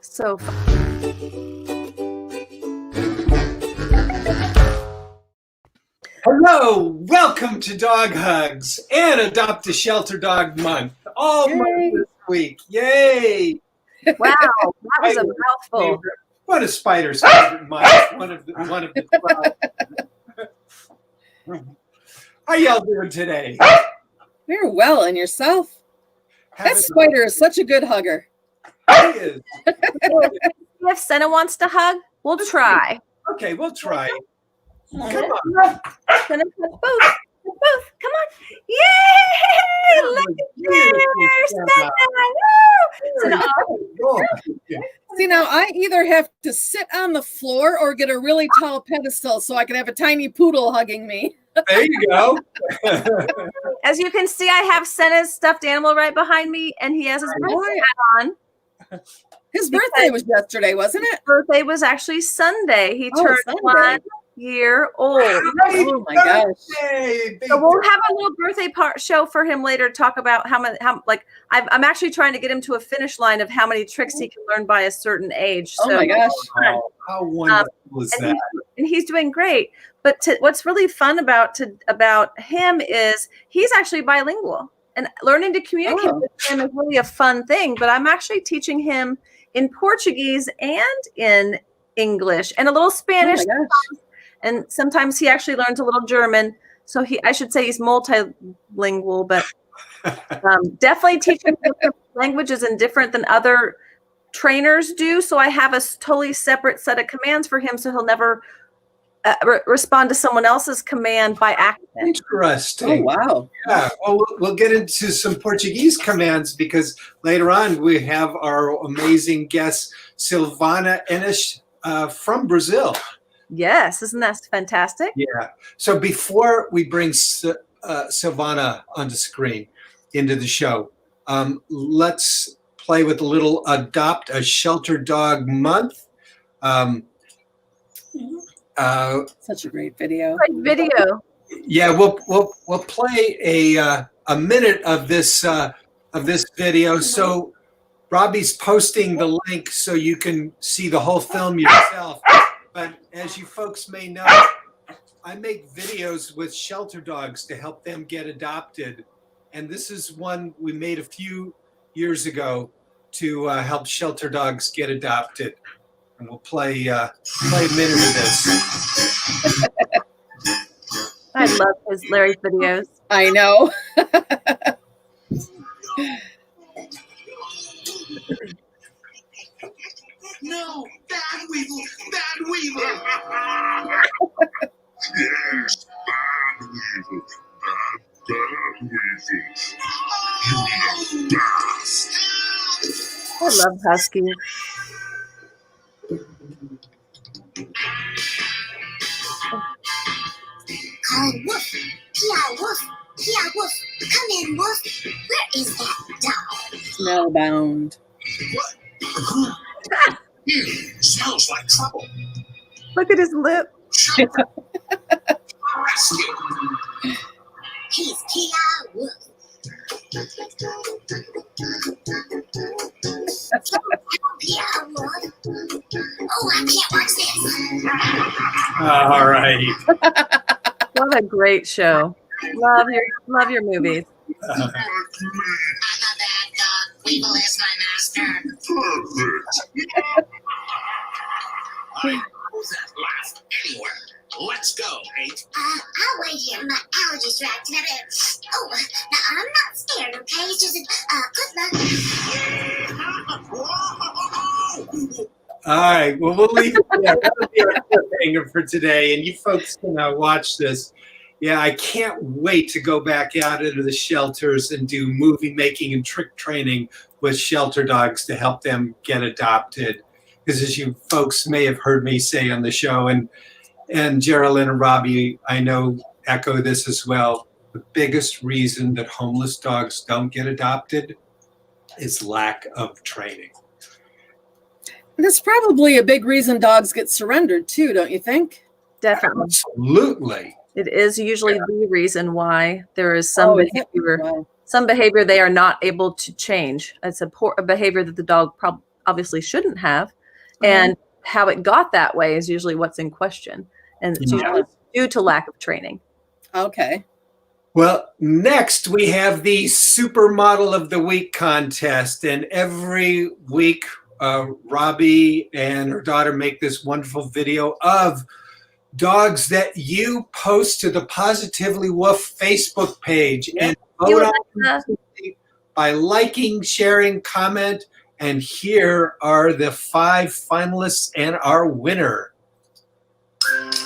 So fun. Hello, welcome to Dog Hugs and Adopt a Shelter Dog Month. All month this week. Yay! Wow, that was a mouthful. What a spider's favorite month. One of the 12. How y'all doing today? We're well, and yourself? That spider is such a good hugger. He is. If Senna wants to hug, we'll try. Okay, we'll try. Come on. Senna, both. Come on. Yay! Look at there, Senna. Woo! Senna, See, now I either have to sit on the floor or get a really tall pedestal so I can have a tiny poodle hugging me. There you go. As you can see, I have Senna's stuffed animal right behind me, and he has his birthday hat on. His birthday was yesterday, wasn't it? His birthday was actually Sunday. He turned Sunday. 1 year old. Oh my gosh. So we'll have a little birthday show for him later to talk about I'm actually trying to get him to a finish line of how many tricks he can learn by a certain age. Oh my gosh. Oh, how wonderful is that? And he's doing great. But what's really fun about him is he's actually bilingual, and learning to communicate with him is really a fun thing. But I'm actually teaching him in Portuguese and in English and a little Spanish. And sometimes he actually learns a little German. So I should say he's multilingual, but definitely teaching languages and different than other trainers do. So I have a totally separate set of commands for him, so he'll never respond to someone else's command by accident. Interesting. Oh, wow. Yeah. Well, we'll get into some Portuguese commands because later on we have our amazing guest, Silvana Ennes from Brazil. Yes. Isn't that fantastic? Yeah. So before we bring Silvana on the screen into the show, let's play with a little Adopt a Shelter Dog Month. Such a great video. Great video. Yeah, we'll play a minute of this video. So Robbie's posting the link so you can see the whole film yourself. But as you folks may know, I make videos with shelter dogs to help them get adopted, and this is one we made a few years ago to help shelter dogs get adopted. And we'll play a minute of this. I love Larry's videos. I know. No, bad weevil, bad weevil. Yes, bad weevil, bad weevil. You know best. I love huskies. Call Woof. Pia Woof. Pia Woof. Come in, Woof. Where is that dog? Snowbound. What? Smells like trouble. Look at his lip. Shelter. Rescue. He's Pia Woof. Pia Woof. Oh, I can't watch this. All right. What a great show. Love your movies. I'm a bad dog. Weevil is my master. Perfect. I know that laugh anywhere. Let's go, Eight. I'll wait here. My allergies reacting a bit. Oh, now I'm not scared, okay? It's just good luck. All right. Well, we'll leave it there. That'll be our cliffhanger for today, and you folks can watch this. Yeah, I can't wait to go back out into the shelters and do movie making and trick training with shelter dogs to help them get adopted. Because as you folks may have heard me say on the show, and Geraldine and Robbie, I know, echo this as well. The biggest reason that homeless dogs don't get adopted is lack of training. That's probably a big reason dogs get surrendered too, don't you think? Definitely. Absolutely. It is usually the reason why there is some behavior they are not able to change. It's a poor behavior that the dog obviously shouldn't have. And how it got that way is usually what's in question. And it's usually due to lack of training. Okay. Well, next we have the Supermodel of the Week contest. And every week, Robbie and her daughter make this wonderful video of dogs that you post to the Positively Woof Facebook page and vote on them by liking, sharing, comment. And here are the 5 finalists and our winner. Let's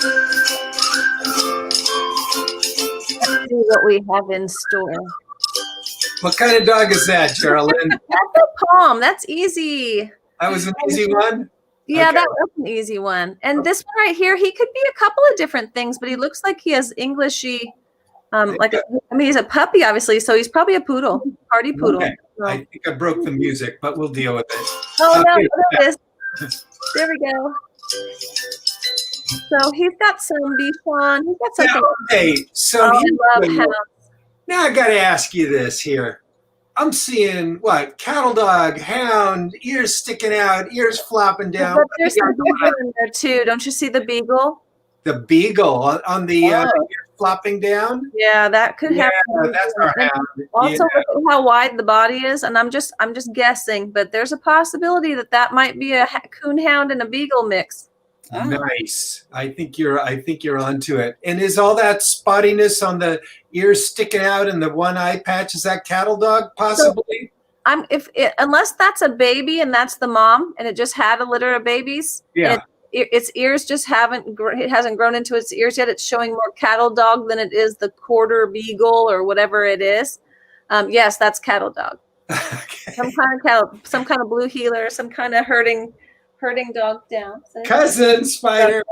see what we have in store. What kind of dog is that, Geraldine? That's a palm. That's easy. That was an easy one? Yeah, Okay. that was an easy one. And this one right here, he could be a couple of different things, but he looks like he has Englishy, he's a puppy, obviously, so he's probably a poodle, party poodle. Okay. So. I think I broke the music, but we'll deal with it. Oh, no, Okay. look at this. There we go. So he's got some Bichon. He's got something. Okay, so I love hounds. now I got to ask you this here. I'm seeing what? Cattle dog, hound, ears sticking out, ears flopping down. But there's some beagle in there too. Don't you see the beagle? The beagle on the ears flopping down. Yeah, that could happen. That's our hound. Also, look at how wide the body is, and I'm just guessing, but there's a possibility that might be a coon hound and a beagle mix. Oh. Nice. I think you're onto it. And is all that spottiness on the ears sticking out and the one eye patch, is that cattle dog possibly? Unless that's a baby and that's the mom and it just had a litter of babies. Yeah. Its ears just hasn't grown into its ears yet. It's showing more cattle dog than it is the quarter beagle or whatever it is. Yes, that's cattle dog. Okay. Some kind of blue heeler, some kind of herding dog down. So, Cousin Spider.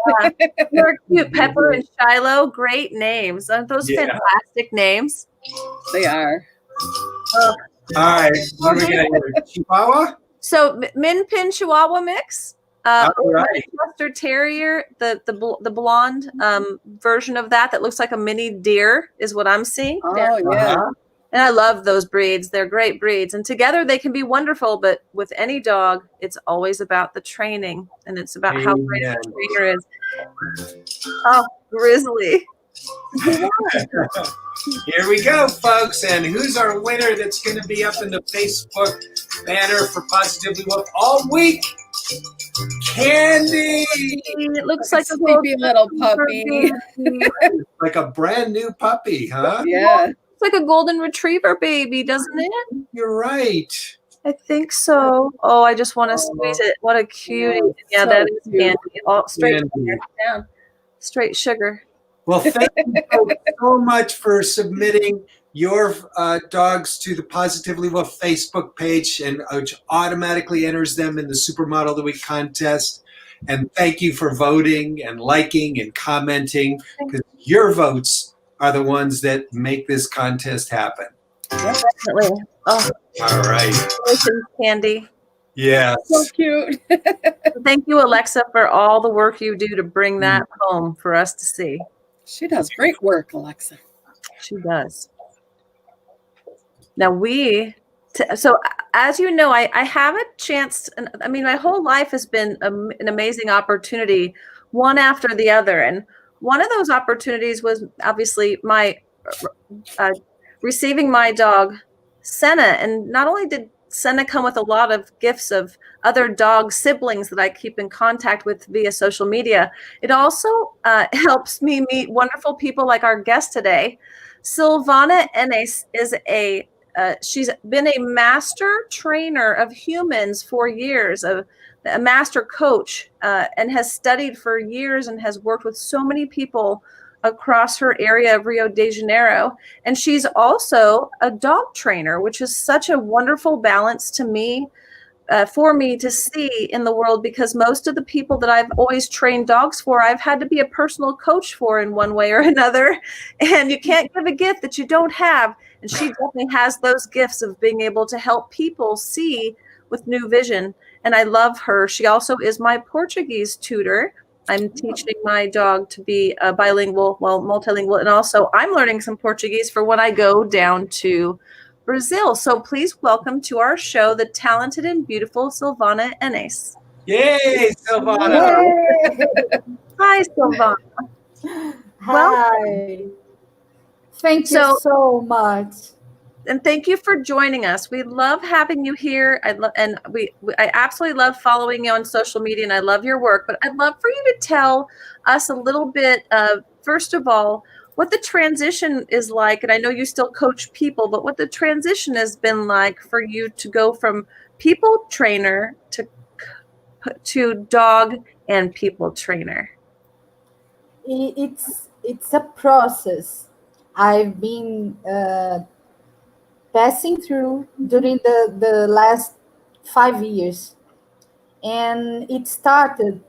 they're cute. Pepper and Shiloh, great names. Aren't those fantastic names? They are. All right. What do we got here? Chihuahua? So Min Pin Chihuahua mix. All right. Westchester Terrier, the blonde version of that looks like a mini deer is what I'm seeing. Oh, yeah. And I love those breeds. They're great breeds. And together they can be wonderful, but with any dog, it's always about the training and it's about how great the trainer is. Oh, Grizzly. Here we go, folks. And who's our winner that's going to be up in the Facebook banner for Positively Woof all week? Candy. It looks like a sleepy little puppy. Like a brand new puppy, huh? Yeah. It's like a golden retriever baby, doesn't it? You're right. I think so. Oh, I just want to squeeze it. What a cutie. Yeah, So that is cute. candy. All straight Candy. down. Straight sugar. Well, thank you so much for submitting your dogs to the Positively Woof Facebook page, and which automatically enters them in the Supermodel of the Week contest. And thank you for voting and liking and commenting, because your votes are the ones that make this contest happen. Definitely. Oh, All right. delicious candy. Yes. So cute. Thank you, Alexa, for all the work you do to bring that home for us to see. She does great work, Alexa. She does. Now so as you know, I have a chance. I mean, my whole life has been an amazing opportunity, one after the other. And one of those opportunities was obviously my receiving my dog, Senna. And not only did Senna come with a lot of gifts of other dog siblings that I keep in contact with via social media, it also helps me meet wonderful people like our guest today. Silvana Ennes is she's been a master trainer of humans for years, a master coach, and has studied for years and has worked with so many people across her area of Rio de Janeiro. And she's also a dog trainer, which is such a wonderful balance to me, for me to see in the world, because most of the people that I've always trained dogs for, I've had to be a personal coach for in one way or another. And you can't give a gift that you don't have. And she definitely has those gifts of being able to help people see with new vision. And I love her. She also is my Portuguese tutor. I'm teaching my dog to be multilingual. And also I'm learning some Portuguese for when I go down to Brazil. So please welcome to our show the talented and beautiful Silvana Ennes. Yay, Silvana. Hi, Silvana. Hi. Thank you so much. And thank you for joining us. We love having you here. I absolutely love following you on social media, and I love your work. But I'd love for you to tell us a little bit of, first of all, what the transition is like. And I know you still coach people, but what the transition has been like for you to go from people trainer to dog and people trainer. It's a process I've been passing through during the last 5 years. And it started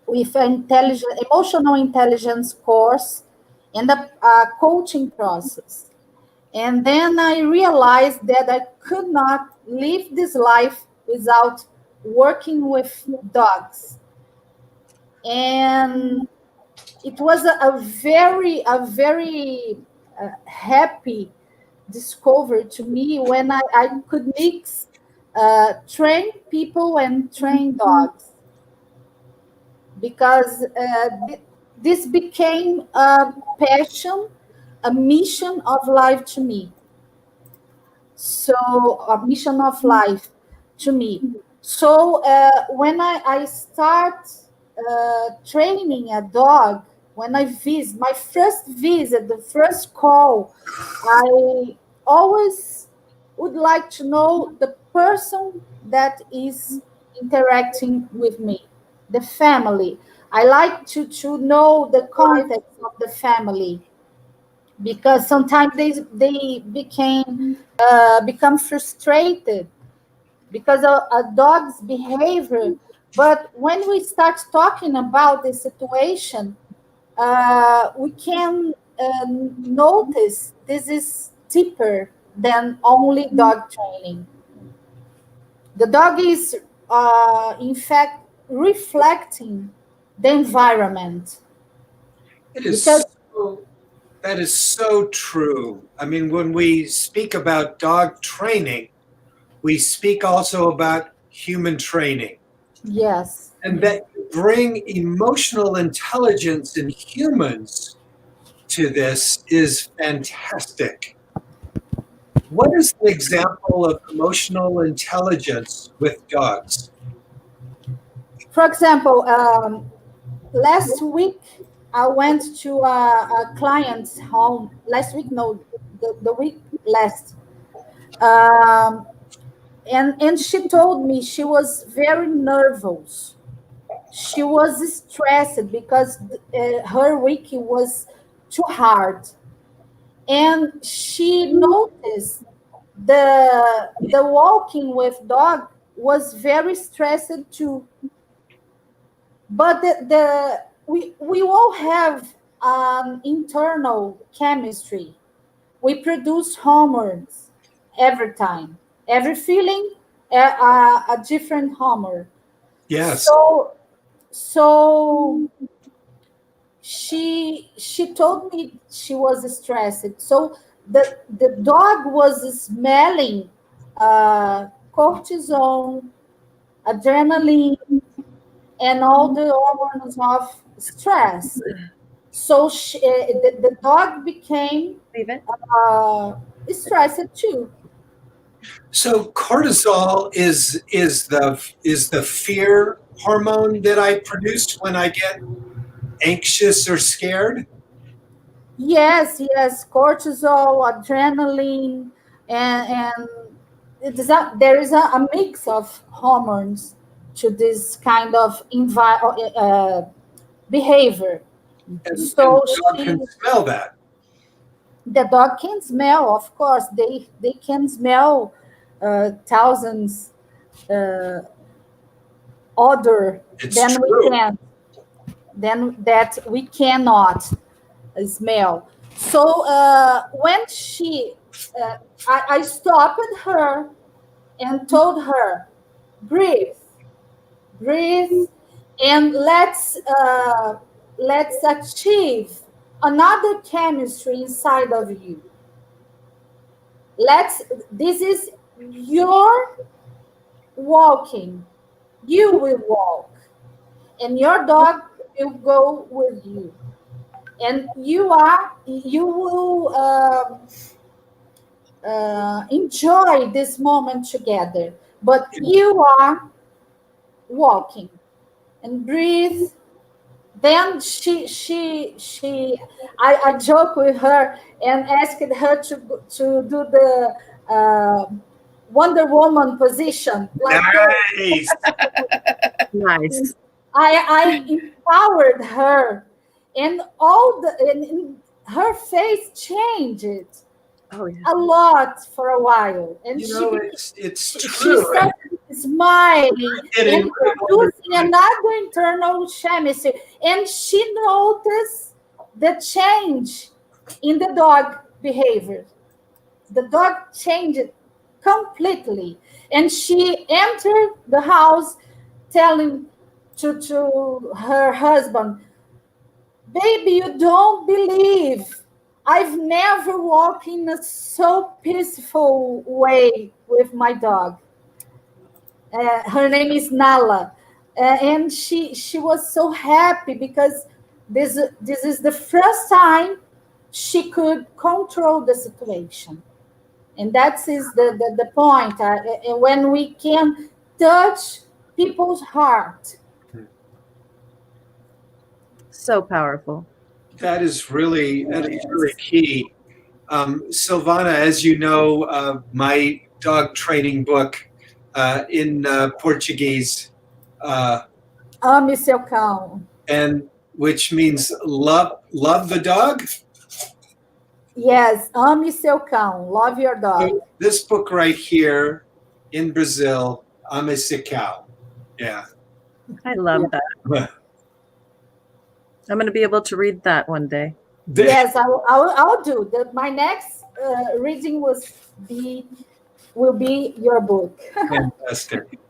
with an emotional intelligence course and a coaching process. And then I realized that I could not live this life without working with dogs. And it was a very happy discovery to me when I could mix train people and train dogs, because this became a passion, a mission of life to me. So a mission of life to me. So when I start training a dog, when I visit, my first visit, the first call, I always would like to know the person that is interacting with me, the family. I like to know the context of the family, because sometimes they become frustrated because of a dog's behavior. But when we start talking about the situation, we can notice this is deeper than only dog training. The dog is, in fact, reflecting the environment. That is so true. I mean, when we speak about dog training, we speak also about human training. Yes. And that you bring emotional intelligence in humans to this is fantastic. What is an example of emotional intelligence with dogs? For example, last week I went to a client's home. Last week, no, the week last. And she told me she was very nervous. She was stressed because her week was too hard. And she noticed the walking with dog was very stressed too. But we all have an internal chemistry. We produce hormones every time. Every feeling, a different hormone. Yes. So she told me she was stressed. So the dog was smelling cortisol, adrenaline, and all the hormones of stress. So the dog became stressed too. So cortisol is the fear hormone that I produce when I get anxious or scared? Yes, cortisol, adrenaline, and there is a mix of hormones to this kind of behavior. And the dog can smell that. The dog can smell, of course. They can smell thousands other than we can. Than that we cannot smell. So when I stopped her and told her, breathe, and let's achieve another chemistry inside of you. This is your walking. You will walk, and your dog will go with you. And you will enjoy this moment together. But you are walking and breathe. Then I joke with her and asked her to do the Wonder Woman position. Like Nice. Nice. I empowered her, and and her face changed Oh yeah. a lot for a while, and You know, it's she true. started smiling Getting and producing another internal chemistry, and she noticed the change in the dog behavior. The dog changed completely, and she entered the house telling to her husband, "Baby, you don't believe. I've never walked in a so peaceful way with my dog." Her name is Nala, and she was so happy because this is the first time she could control the situation, and that is the point. When we can touch people's heart. So powerful. That is really key. Silvana, as you know, my dog training book in Portuguese, Ame seu cão. and which means love the dog. Yes, ame seu cão. Love your dog. So this book right here in Brazil, Ame seu cão. Yeah. I love that. I'm going to be able to read that one day. Yes, I'll do. My next reading will be your book. Fantastic.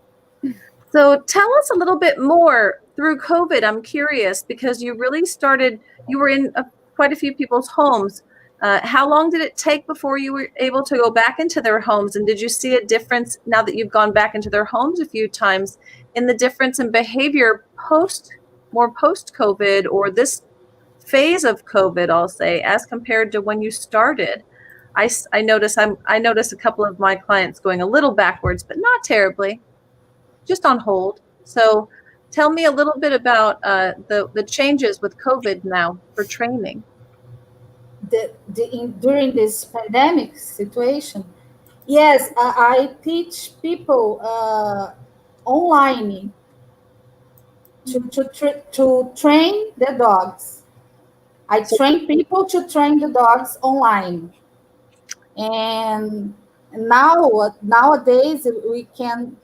So tell us a little bit more through COVID. I'm curious because you really started, you were in quite a few people's homes. How long did it take before you were able to go back into their homes? And did you see a difference now that you've gone back into their homes a few times in the difference in behavior more post-COVID or this phase of COVID, I'll say, as compared to when you started? I notice a couple of my clients going a little backwards, but not terribly, just on hold. So tell me a little bit about the changes with COVID now for training. During this pandemic situation, yes, I teach people online to train the dogs. I train people to train the dogs online, and nowadays we can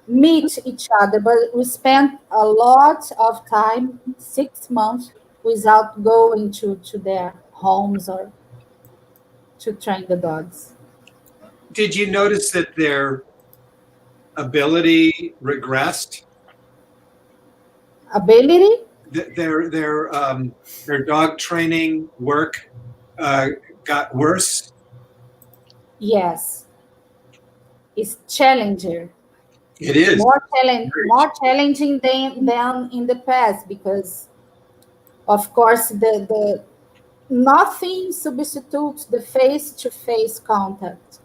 meet each other, but we spend a lot of time, 6 months, without going to their homes or to train the dogs. Did you notice that their ability regressed? Ability? Their dog training work got worse? Yes. It's challenging. It is. More challenging than in the past, because of course the nothing substitutes the face-to-face contact.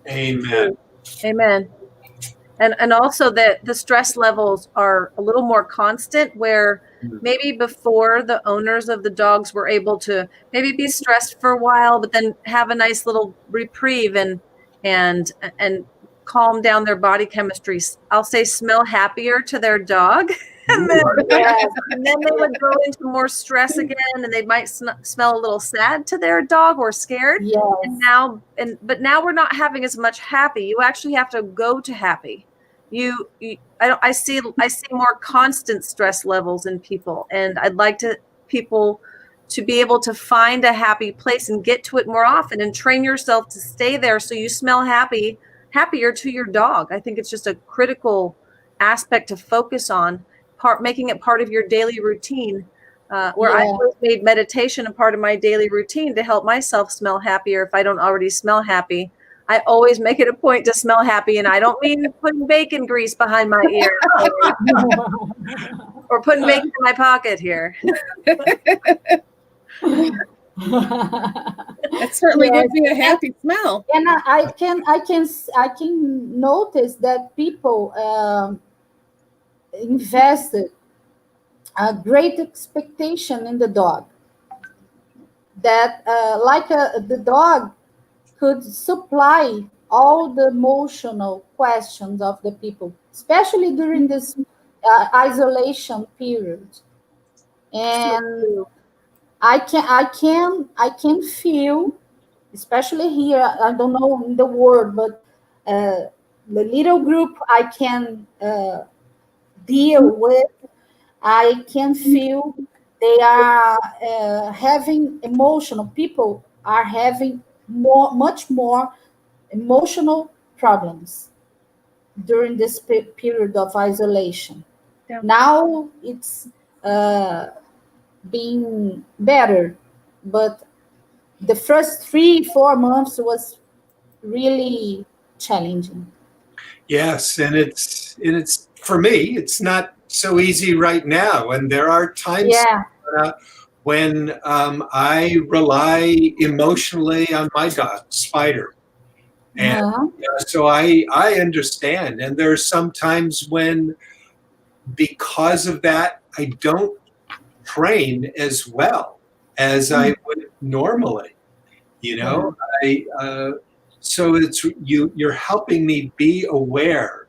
Amen. Amen. And also that the stress levels are a little more constant, where maybe before the owners of the dogs were able to maybe be stressed for a while, but then have a nice little reprieve and calm down their body chemistry. I'll say smell happier to their dog. And then they would go into more stress again, and they might smell a little sad to their dog or scared. Yes. But now we're not having as much happy. You actually have to go to happy. I see more constant stress levels in people, and I'd like people to be able to find a happy place and get to it more often, and train yourself to stay there so you smell happier to your dog. I think it's just a critical aspect to focus on, making it part of your daily routine. where I Yeah. always made meditation a part of my daily routine to help myself smell happier if I don't already smell happy. I always make it a point to smell happy, and I don't mean putting bacon grease behind my ear or putting bacon in my pocket here. That certainly Yes. would be a happy smell. And I can notice that people invested a great expectation in the dog. That the dog could supply all the emotional questions of the people, especially during this isolation period. And I can feel, especially here, I don't know in the world, but the little group I can deal with, I can feel they are having emotional, people are having much more emotional problems during this period of isolation. Yeah. Now it's being better, but the first 3-4 months was really challenging. Yes, and it's for me, it's not so easy right now, and there are times Yeah. when I rely emotionally on my dog, Spider. And so I understand. And there are some times when, because of that, I don't train as well as I would normally. You know, so it's you're helping me be aware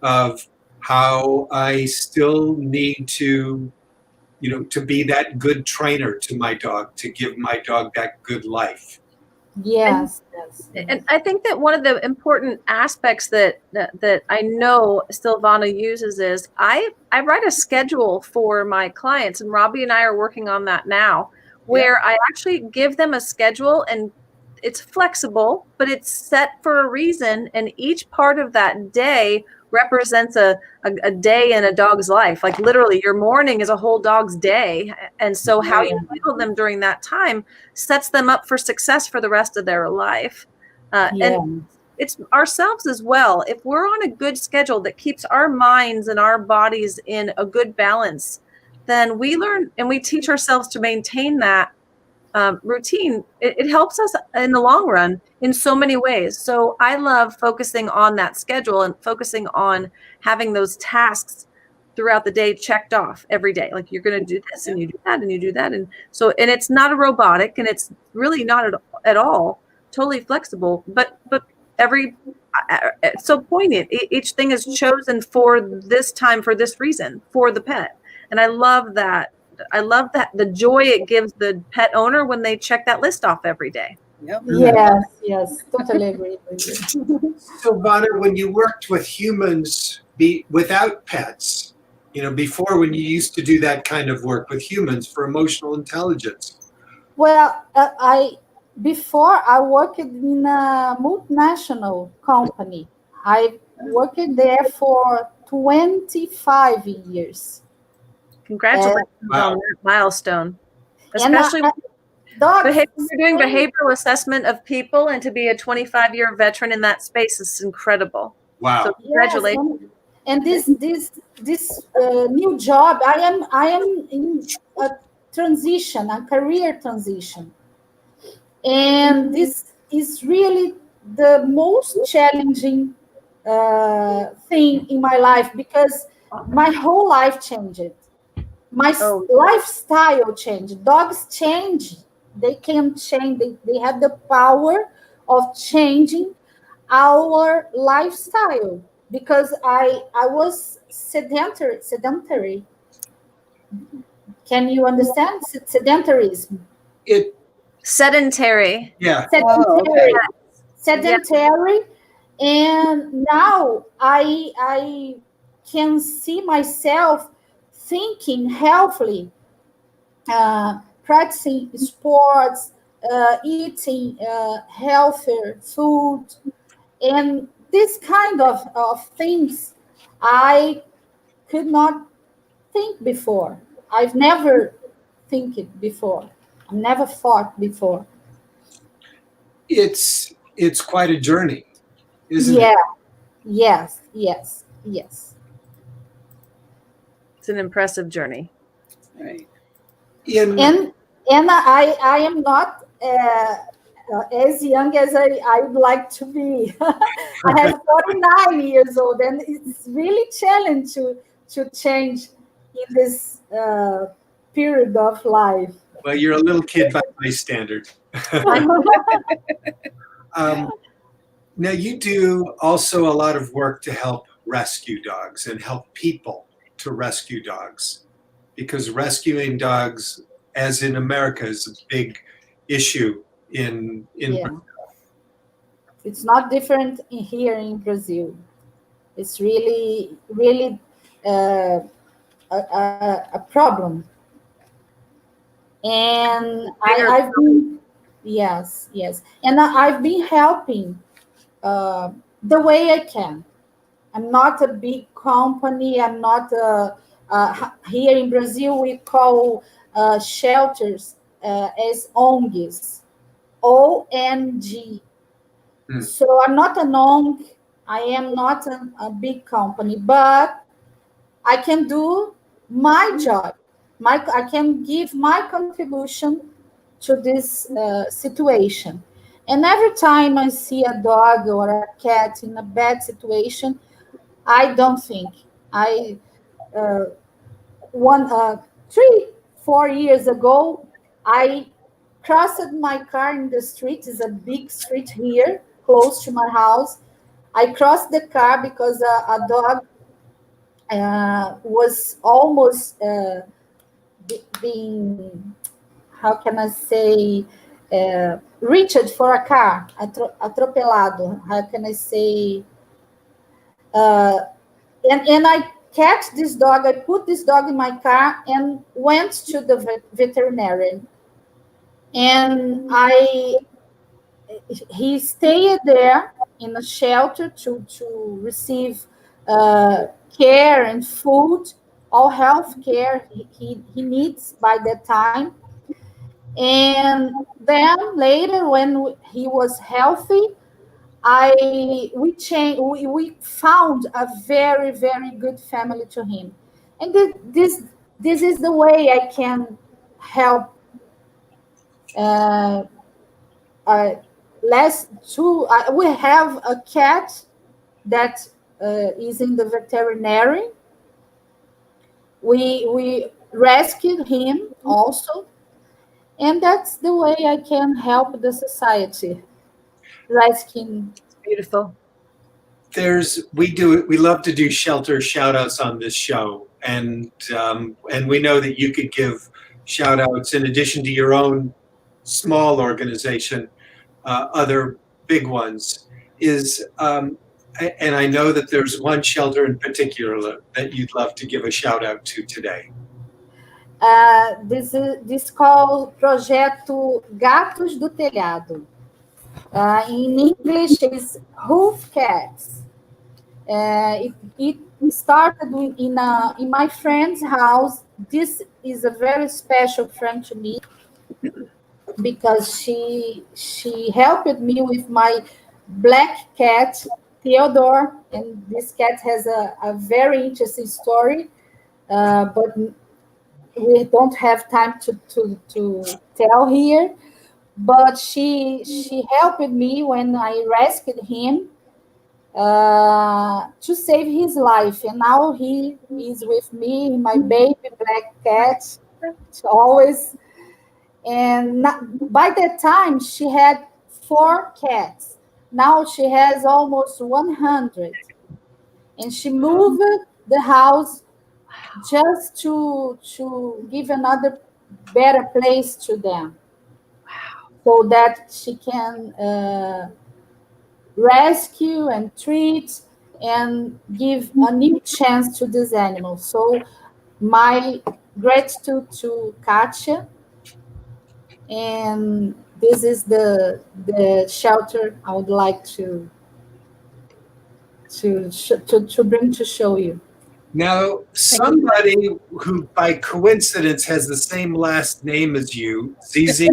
of how I still need to, to be that good trainer to my dog, to give my dog that good life. Yes. And I think that one of the important aspects that I know Silvana uses is I write a schedule for my clients, and Robbie and I are working on that now, where I actually give them a schedule, and it's flexible, but it's set for a reason, and each part of that day represents a day in a dog's life. Like literally your morning is a whole dog's day, and so how you handle them during that time sets them up for success for the rest of their life. And it's ourselves as well. If we're on a good schedule that keeps our minds and our bodies in a good balance, then we learn and we teach ourselves to maintain that routine. It helps us in the long run in so many ways. So I love focusing on that schedule and focusing on having those tasks throughout the day checked off every day. Like you're going to do this and you do that and you do that. And so, and it's not a robotic, and it's really not at all totally flexible, but every, it's so poignant. Each thing is chosen for this time, for this reason, for the pet. And I love that. I love that the joy it gives the pet owner when they check that list off every day. Yep. Yes, totally agree with you. Silvana, when you worked with humans without pets, before, when you used to do that kind of work with humans for emotional intelligence? Well, before I worked in a multinational company. I worked there for 25 years. Congratulations on that milestone, especially when you're doing behavioral assessment of people, and to be a 25-year veteran in that space is incredible. Wow! So congratulations. Yes, and this new job, I am in a transition, a career transition, and this is really the most challenging thing in my life, because my whole life changed. My lifestyle changed. Dogs change. They can change. They have the power of changing our lifestyle, because I was sedentary. Can you understand sedentarism? Sedentary. Yeah. Sedentary. And now I can see myself thinking healthily, practicing sports, eating healthier food, and this kind of things I could not think before. I've never think it before. I never thought before. It's quite a journey, isn't Yeah. it? Yes. Yes. Yes. It's an impressive journey. Right. And I am not as young as I would like to be. I have 49 years old, and it's really challenging to change in this period of life. Well, you're a little kid by my standard. Now, you do also a lot of work to help rescue dogs and help people to rescue dogs, because rescuing dogs, as in America, is a big issue in Yeah. It's not different here in Brazil. It's really, really a problem. And I've been, yes, yes. And I've been helping the way I can. I'm not a big company. I'm not here in Brazil, we call shelters as ONGs, ONG. So I'm not an ONG. I am not a big company, but I can do my job. I can give my contribution to this situation. And every time I see a dog or a cat in a bad situation, I don't think. I one 3-4 years ago, I crossed my car in the street. It's a big street here, close to my house. I crossed the car because a dog was almost being, how can I say, reached for a car, atropelado. How can I say? And I catch this dog. I put this dog in my car and went to the veterinarian. And he stayed there in a shelter to receive care and food, all health care he needs by that time. And then later, when he was healthy, we found a very, very good family to him. And this is the way I can help. We have a cat that is in the veterinary. We rescued him also, and that's the way I can help the society. Rescuing. Beautiful. We love to do shelter shout outs on this show, and we know that you could give shout outs in addition to your own small organization, other big ones. And I know that there's one shelter in particular that you'd love to give a shout out to today. This called Projeto Gatos do Telhado. In English, is Roof Cats. It started in my friend's house. This is a very special friend to me because she helped me with my black cat, Theodore. And this cat has a very interesting story, but we don't have time to tell here. But she helped me when I rescued him to save his life, and now he is with me, my baby black cat, always. And by that time, she had 4 cats. Now she has almost 100, and she moved the house just to give another better place to them. So that she can rescue and treat and give a new chance to these animals. So my gratitude to Katia, and this is the shelter I would like to bring to show you. Now, somebody who by coincidence has the same last name as you, Zizi.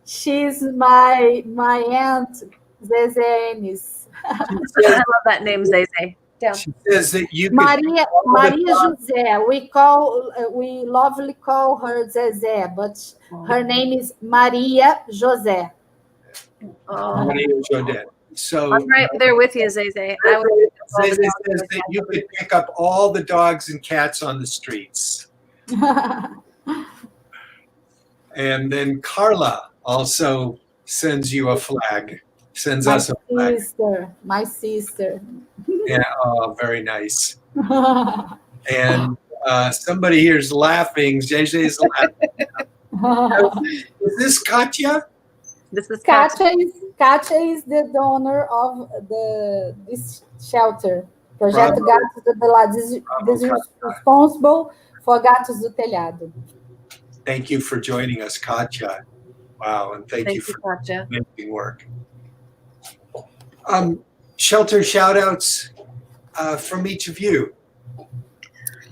She's my aunt, Zeze Ennes. I love that name, Zeze. Yeah. She says that you Maria José. We lovely call her Zeze, but her name is Maria José. Oh, Maria José. So I'm right there with you, Zeze. Zeze says that you could pick up all the dogs and cats on the streets. And then Carla also sends you a flag, sends us a flag. My sister. Yeah, oh, very nice. And somebody here is laughing. JJ is laughing. Is this Katya? This is Katya. Katya is the donor of this shelter. Projeto Gatos do Telhado. This is responsible for Gatos do Telhado. Thank you for joining us, Katya. Wow, and thank you for Katya. amazing work. Shelter shout-outs from each of you.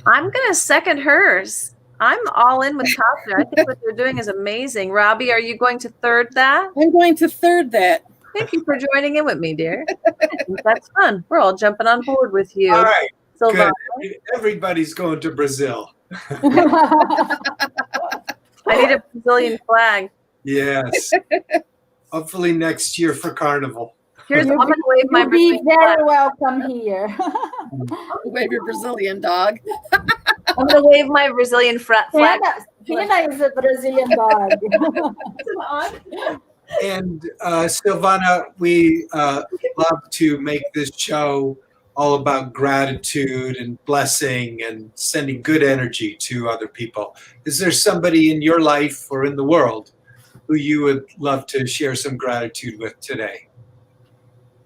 I'm going to second hers. I'm all in with Katya. I think what they're doing is amazing. Robbie, are you going to third that? I'm going to third that. Thank you for joining in with me, dear. That's fun. We're all jumping on board with you. All right, Silvana. good. Everybody's going to Brazil. I need a Brazilian flag. Yes. Hopefully next year for Carnival. Here's I'm going to wave my You'll be Brazilian very flag. welcome here. Wave your Brazilian dog. I'm going to wave my Brazilian flag. Tina is a Brazilian dog. And Silvana, we love to make this show all about gratitude and blessing and sending good energy to other people. Is there somebody in your life or in the world who you would love to share some gratitude with today?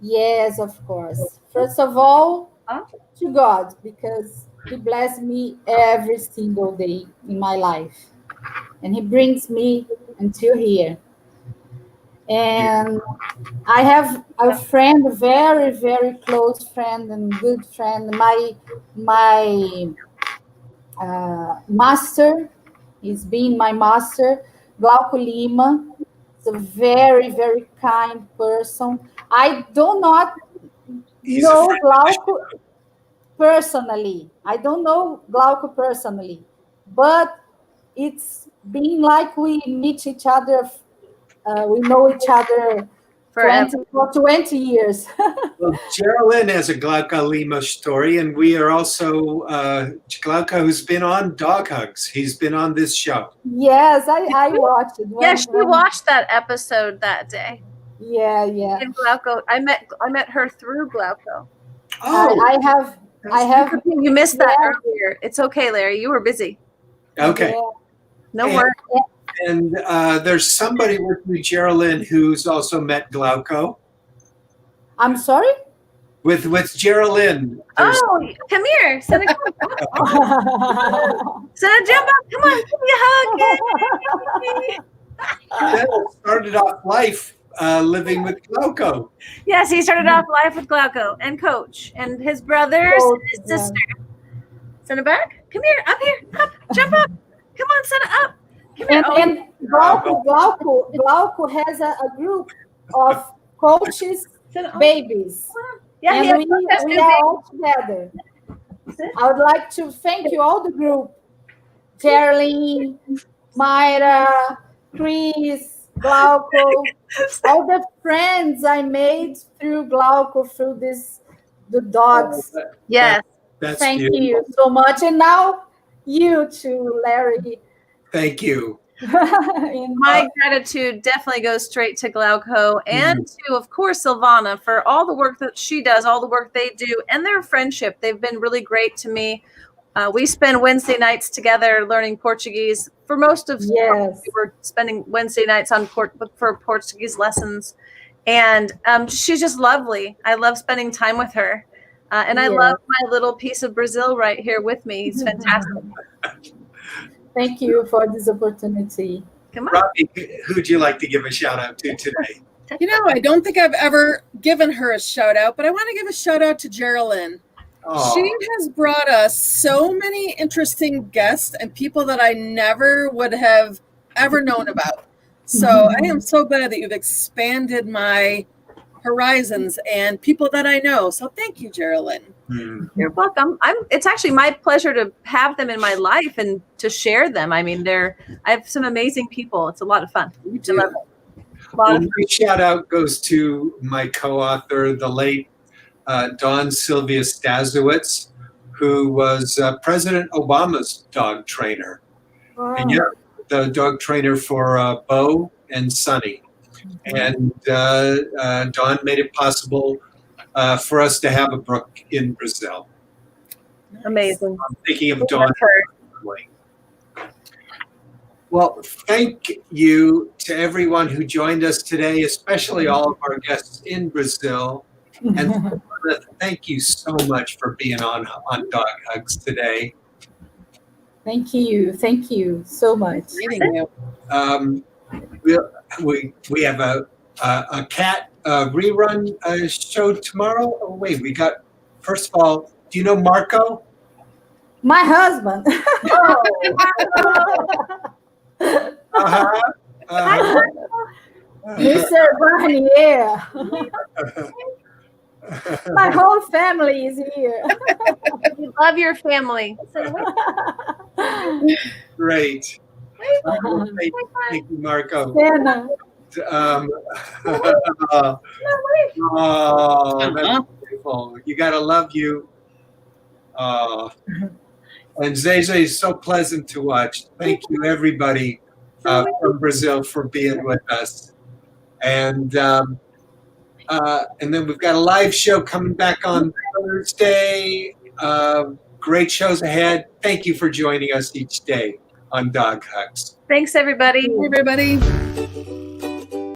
Yes, of course. First of all, to God, because He blesses me every single day in my life. And He brings me until here. And I have a friend, a very, very close friend and good friend, my master, he's been my master, Glauco Lima. He's a very, very kind person. I do not know Glauco personally. I don't know Glauco personally, but it's been like we meet each other. We know each other for 20 years. Well, Geraldine has a Glauco Lima story, and we are also Glauco, who's been on Dog Hugs. He's been on this show. Yes, I watched it. Yeah, she watched that episode that day. Yeah. And Glauco, I met her through Glauco. Oh, I have. You missed that earlier. It's okay, Larry. You were busy. okay. Yeah. No worries. And there's somebody with you, Geraldine, who's also met Glauco. I'm sorry? With Geraldine. Oh, come here. Seneca. Seneca, jump up. Come on. Give me a hug. That started off life living with Glauco. Yes, he started off life with Glauco and Coach and his brothers and his sister. Send it back. Come here. Up here. Up. Jump up. Come on, send it up. Come here. And Glauco has a group of coaches, babies. Yeah, and we are all together. I would like to thank you, all the group. Geraldine, Mayra, Chris, Glauco, all the friends I made through Glauco, through the dogs. Yes. That's Thank beautiful. you so much. And now you too, Larry. Thank you. My gratitude definitely goes straight to Glauco and to, of course, Silvana for all the work that she does, all the work they do, and their friendship. They've been really great to me. We spend Wednesday nights together learning Portuguese. For most of Yes. we were spending Wednesday nights on for Portuguese lessons. And she's just lovely. I love spending time with her. And I love my little piece of Brazil right here with me. He's fantastic. Thank you for this opportunity. Come on. Robbie, who'd you like to give a shout out to today? You know, I don't think I've ever given her a shout out, but I want to give a shout out to Geraldine. Oh, She has brought us so many interesting guests and people that I never would have ever known about. So I am so glad that you've expanded my horizons and people that I know. So thank you, Geraldine. You're welcome. It's actually my pleasure to have them in my life and to share them. I mean, I have some amazing people. It's a lot of fun. You I too. love it. well, my shout out goes to my co-author, the late Dawn Sylvia Stazowitz, who was President Obama's dog trainer. Wow. And yeah, the dog trainer for Bo and Sonny. And Dawn made it possible for us to have a brook in Brazil. Amazing. I'm thinking of Dawn. Well, thank you to everyone who joined us today, especially all of our guests in Brazil. And thank you so much for being on Dog Hugs today. Thank you so much. Reading you. We have a cat rerun show tomorrow. Oh wait, we got. First of all, do you know Marco? My husband. Uh-huh. Mr. Barnier. My whole family is here. We love your family. Great. Thank you, Marco. Senna. Oh, that's beautiful. You gotta love you. And Zeze is so pleasant to watch. Thank you, everybody from Brazil, for being with us. And then we've got a live show coming back on Thursday. Great shows ahead. Thank you for joining us each day on Dog Hugs. Thanks, everybody. Everybody.